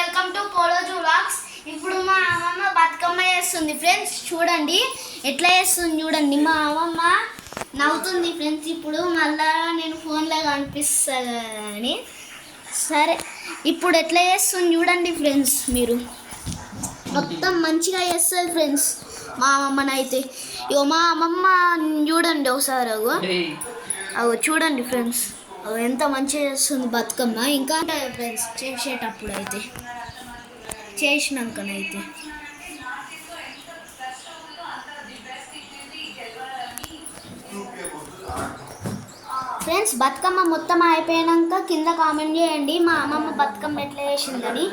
Welcome to Poloju vlogs. ఇప్పుడు మా అమ్మమ్మ బతుకమ్మ చేస్తుంది ఫ్రెండ్స్. చూడండి ఎట్లా చేస్తుంది చూడండి. మా అమ్మమ్మ నవ్వుతుంది ఫ్రెండ్స్. ఇప్పుడు మళ్ళా నేను ఫోన్లో కనిపిస్తాను. సరే ఇప్పుడు ఎట్లా చేస్తుంది చూడండి ఫ్రెండ్స్. మీరు మొత్తం మంచిగా చేస్తుంది ఫ్రెండ్స్ మా అమ్మమ్మనైతే. ఇగో మా అమ్మమ్మ చూడండి ఒకసారి. అగో చూడండి ఫ్రెండ్స్, ఎంత మంచిగా చేస్తుంది బతుకమ్మ. ఇంకా ఫ్రెండ్స్ చేసేటప్పుడు అయితే చేసినాకనైతే ఫ్రెండ్స్ బతుకమ్మ మొత్తం అయిపోయాక కింద కామెంట్ చేయండి మా అమ్మమ్మ బతుకమ్మ ఎట్లా చేసిందని.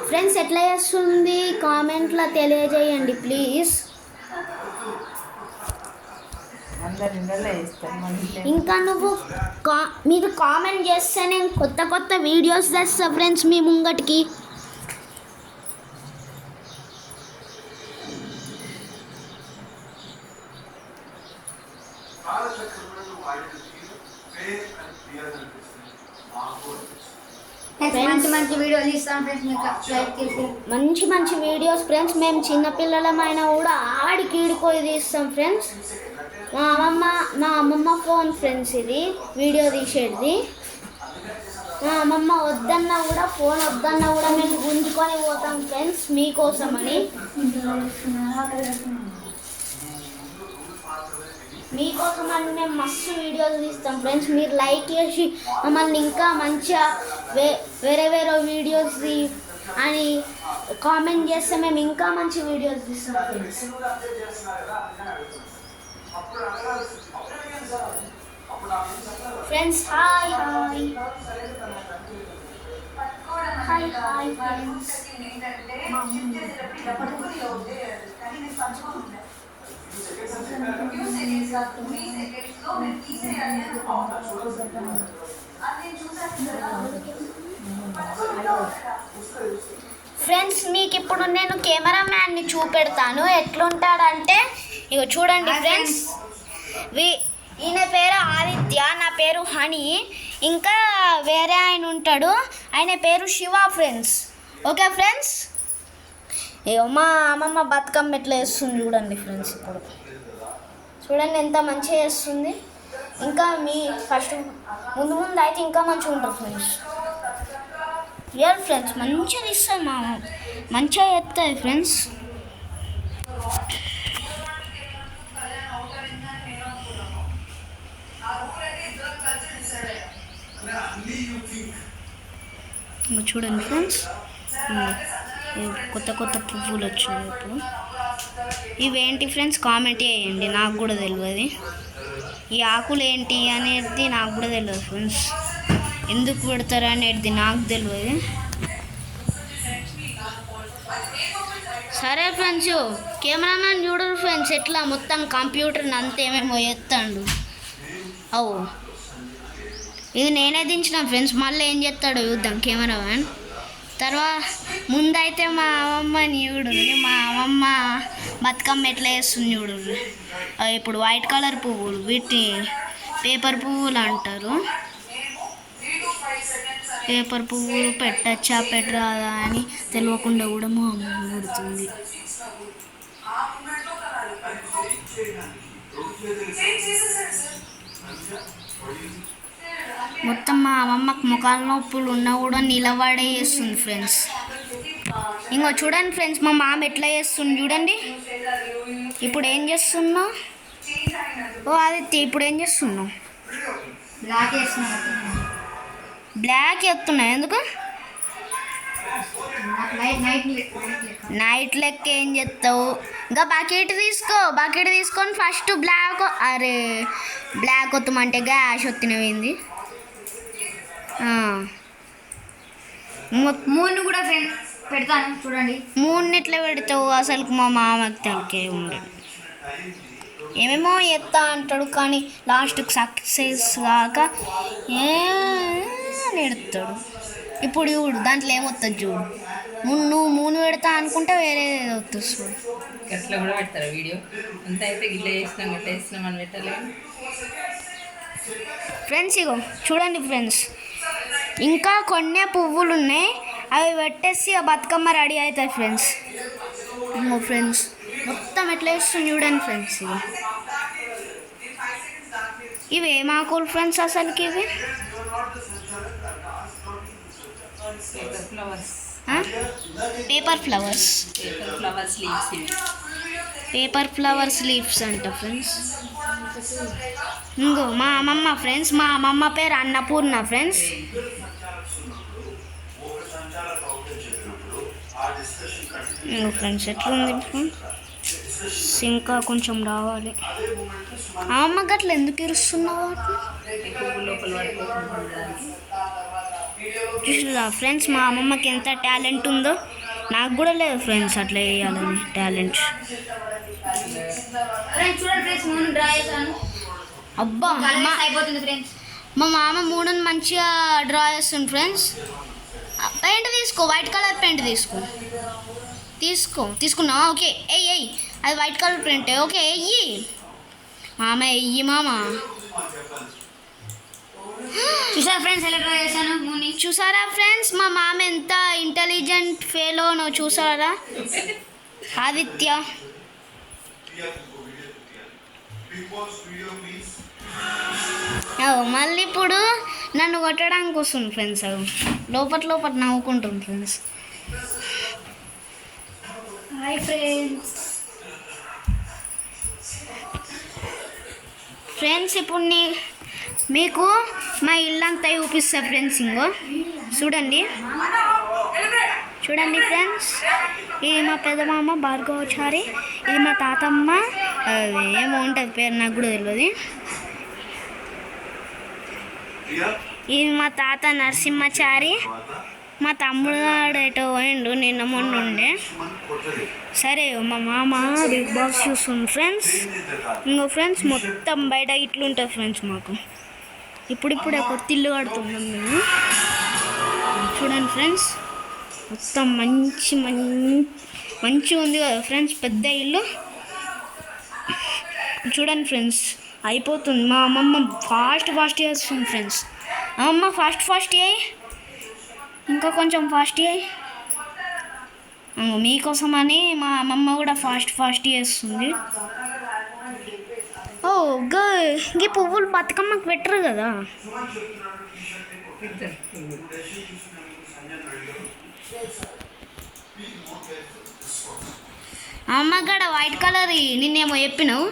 ఫ్రెండ్స్ ఎట్లా చేస్తుంది కామెంట్లో తెలియజేయండి ప్లీజ్. ఇంకా మీరు కామెంట్ చేస్తే నేను కొత్త కొత్త వీడియోస్ తెస్తా ఫ్రెండ్స్ మీ ముంగటికి. మంచి మంచి వీడియోస్ ఫ్రెండ్స్. మేము చిన్నపిల్లలమైనా కూడా ఆడికి ఈడుకోయి తీస్తాం ఫ్రెండ్స్. మా అమ్మమ్మ ఫోన్ ఫ్రెండ్స్ ఇది వీడియో తీసేది. మా అమ్మమ్మ వద్దన్నా కూడా ఫోన్ వద్దన్నా కూడా మేము గుంజుకొని పోతాం ఫ్రెండ్స్ మీకోసమని. మీకోసమని మేము మస్తు వీడియోస్ తీస్తాం ఫ్రెండ్స్. మీరు లైక్ చేసి మమ్మల్ని ఇంకా మంచిగా వేరే వేరే వీడియోస్ అని కామెంట్ చేస్తే మేము ఇంకా మంచి వీడియోస్ తీస్తాం friends. Friends hi hi hi hi friends. Friends మీకు ఇప్పుడు నేను కెమెరామ్యాన్ని చూపెడతాను ఎట్లుంటాడంటే. ఇక చూడండి ఫ్రెండ్స్, ఈయన పేరు ఆదిత్య, నా పేరు హనీ, ఇంకా వేరే ఆయన ఉంటాడు ఆయన పేరు శివ ఫ్రెండ్స్. ఓకే ఫ్రెండ్స్, ఇక మా అమ్మమ్మ బతుకమ్మ ఎట్లా వేస్తుంది చూడండి ఫ్రెండ్స్. ఇప్పుడు చూడండి ఎంత మంచిగా చేస్తుంది. ఇంకా మీ ఫస్ట్ ముందు అయితే ఇంకా మంచిగా ఉంటుంది ఫ్రెండ్స్. రియల్ ఫ్రెండ్స్ మంచిగా తీస్తుంది మా మంచిగా చేస్తుంది ఫ్రెండ్స్. చూడండి ఫ్రెండ్స్, కొత్త కొత్త పువ్వులు వచ్చినాయి ఇప్పుడు. ఇవేంటి ఫ్రెండ్స్ కామెంట్ చేయండి, నాకు కూడా తెలియదు. ఈ ఆకులు ఏంటి అనేది నాకు కూడా తెలియదు ఫ్రెండ్స్. ఎందుకు పెడతారు అనేది నాకు తెలియదు. సరే ఫ్రెండ్స్, కెమెరామ్యాన్ చూడరు ఫ్రెండ్స్ ఎట్లా మొత్తం కంప్యూటర్ని అంతేమేమో ఎత్తాడు. అవు ఇది నేనే దించిన ఫ్రెండ్స్. మళ్ళీ ఏం చేస్తాడో చూద్దాం కెమెరామ్యాన్. తర్వాత ముందైతే మా అమ్మమ్మని చూడండి. మా అమ్మమ్మ బతుకమ్మ ఎట్లా వేస్తుంది చూడండి. ఇప్పుడు వైట్ కలర్ పువ్వులు, వీటిని పేపర్ పువ్వులు అంటారు. పేపర్ పువ్వులు పెట్టచ్చా పెట్టరాదా అని తెలియకుండా కూడా మా అమ్మ పెడుతుంది. మొత్తం మా అమ్మమ్మకు ముఖాల నొప్పులు ఉన్నా కూడా నిలబడే చేస్తుంది ఫ్రెండ్స్. ఇంకో చూడండి ఫ్రెండ్స్ మా మామ ఎట్లా చేస్తుంది చూడండి. ఇప్పుడు ఏం చేస్తున్నావు? ఓ ఆదిత్య ఇప్పుడు ఏం చేస్తున్నావు? బ్లాక్ ఎత్తున్నావు ఎందుకు? నైట్ లెక్క ఏం చేస్తావు? ఇంకా బకెట్ తీసుకొని ఫస్ట్ బ్లాక్. అరే బ్లాక్ వత్తమంటే గ్యాస్ వత్తినవింది. మూన్ కూడా పెడతాను చూడండి. మూడునిట్లా పెడతావు అసలు మా మామకి తలకే ఉండే ఏమేమో ఎత్తా అంటాడు కానీ లాస్ట్కి సక్సెస్ కాక ఎడతాడు. ఇప్పుడు చూడు దాంట్లో ఏమొస్తుంది చూడు. నువ్వు మూడు పెడతా అనుకుంటే వేరే వస్తుంది చూడు. అట్లా కూడా పెడతారా వీడియో అంతా అయితే ఇట్లా చేసినాం అని పెట్టలేదు. ఫ్రెండ్స్ ఇగో చూడండి ఫ్రెండ్స్, ఇంకా కొన్ని పువ్వులు ఉన్నాయి, అవి పెట్టేసి ఆ బతుకమ్మ రెడీ అవుతాయి ఫ్రెండ్స్. ఇంకో ఫ్రెండ్స్ మొత్తం ఎట్లా వేస్తుంది చూడండి ఫ్రెండ్స్. ఇవి ఏం ఆకులు ఫ్రెండ్స్ అసలుకి? ఇవి paper flowers paper flowers leaves అంట ఫ్రెండ్స్. ఇంకో మా అమ్మమ్మ ఫ్రెండ్స్, మా అమ్మమ్మ పేరు అన్నపూర్ణ ఫ్రెండ్స్. ఇంకో ఫ్రెండ్స్ ఎట్లుంది ఫ్రెండ్స్, ఇంకా కొంచెం రావాలి. అమ్మ గట్ల ఎందుకు ఇరుస్తున్నావు? చూసిరా ఫ్రెండ్స్ మా అమ్మమ్మకి ఎంత టాలెంట్ ఉందో, నాకు కూడా లేదు ఫ్రెండ్స్ అట్లా వేయాలని టాలెంట్. అబ్బా అయిపోతుంది ఫ్రెండ్స్. మా మామ మూడుని మంచిగా డ్రా చేస్తుంది ఫ్రెండ్స్. పెయింట్ తీసుకో, వైట్ కలర్ పెయింట్ తీసుకున్నా. ఓకే ఎయ్యి, అది వైట్ కలర్ ప్రింట్. ఓకే ఎయ్యి మామ, ఎయ్యి మామ. చూసారా ఫ్రెండ్స్ ఎలా డ్రా చేశాను మూని? చూసారా ఫ్రెండ్స్ మా మామ ఎంత ఇంటెలిజెంట్ ఫెలోనో చూసారా? ఆదిత్య మళ్ళీ ఇప్పుడు నన్ను కొట్టడానికి వస్తుంది ఫ్రెండ్స్. అది లోపల నవ్వుకుంటుంది ఫ్రెండ్స్. Hi friends. ఫ్రెండ్స్ ఇప్పుడు మీకు మా ఇల్లంతా చూపిస్తా ఫ్రెండ్స్. ఇంకో చూడండి ఫ్రెండ్స్, ఇది మా పెద్దమామ భార్గవచారి, ఇది మా తాతమ్మ, ఏమో ఉంటుంది పేరు నాకు కూడా తెలియదు. ఇది మా తాత నరసింహచారి. మా తమ్ముడు గారు ఎటో పోయిండు, నిన్న మొన్న ఉండే. సరే మా మామ బిగ్ బాస్ చూస్తుంది ఫ్రెండ్స్. ఇంకో ఫ్రెండ్స్ మొత్తం బయట ఇట్లుంటుంది ఫ్రెండ్స్. మాకు ఇప్పుడిప్పుడే కొత్త ఇల్లు కడుతున్నాం మేము. చూడండి ఫ్రెండ్స్ మొత్తం మంచిగా ఉంది కదా ఫ్రెండ్స్, పెద్ద ఇల్లు. చూడండి ఫ్రెండ్స్ అయిపోతుంది. మా అమ్మమ్మ ఫాస్ట్ చేస్తుంది ఫ్రెండ్స్. అమ్మమ్మ ఫాస్ట్ చేయి, ఇంకా కొంచెం ఫాస్ట్ చేయి. మీకోసమని మా అమ్మమ్మ కూడా ఫాస్ట్ చేస్తుంది. ఓ ఈ పువ్వులు బతుకమ్మకి పెట్టరు కదా. అమ్మ గడ వైట్ కలర్ నిన్నేమో చెప్పినావు.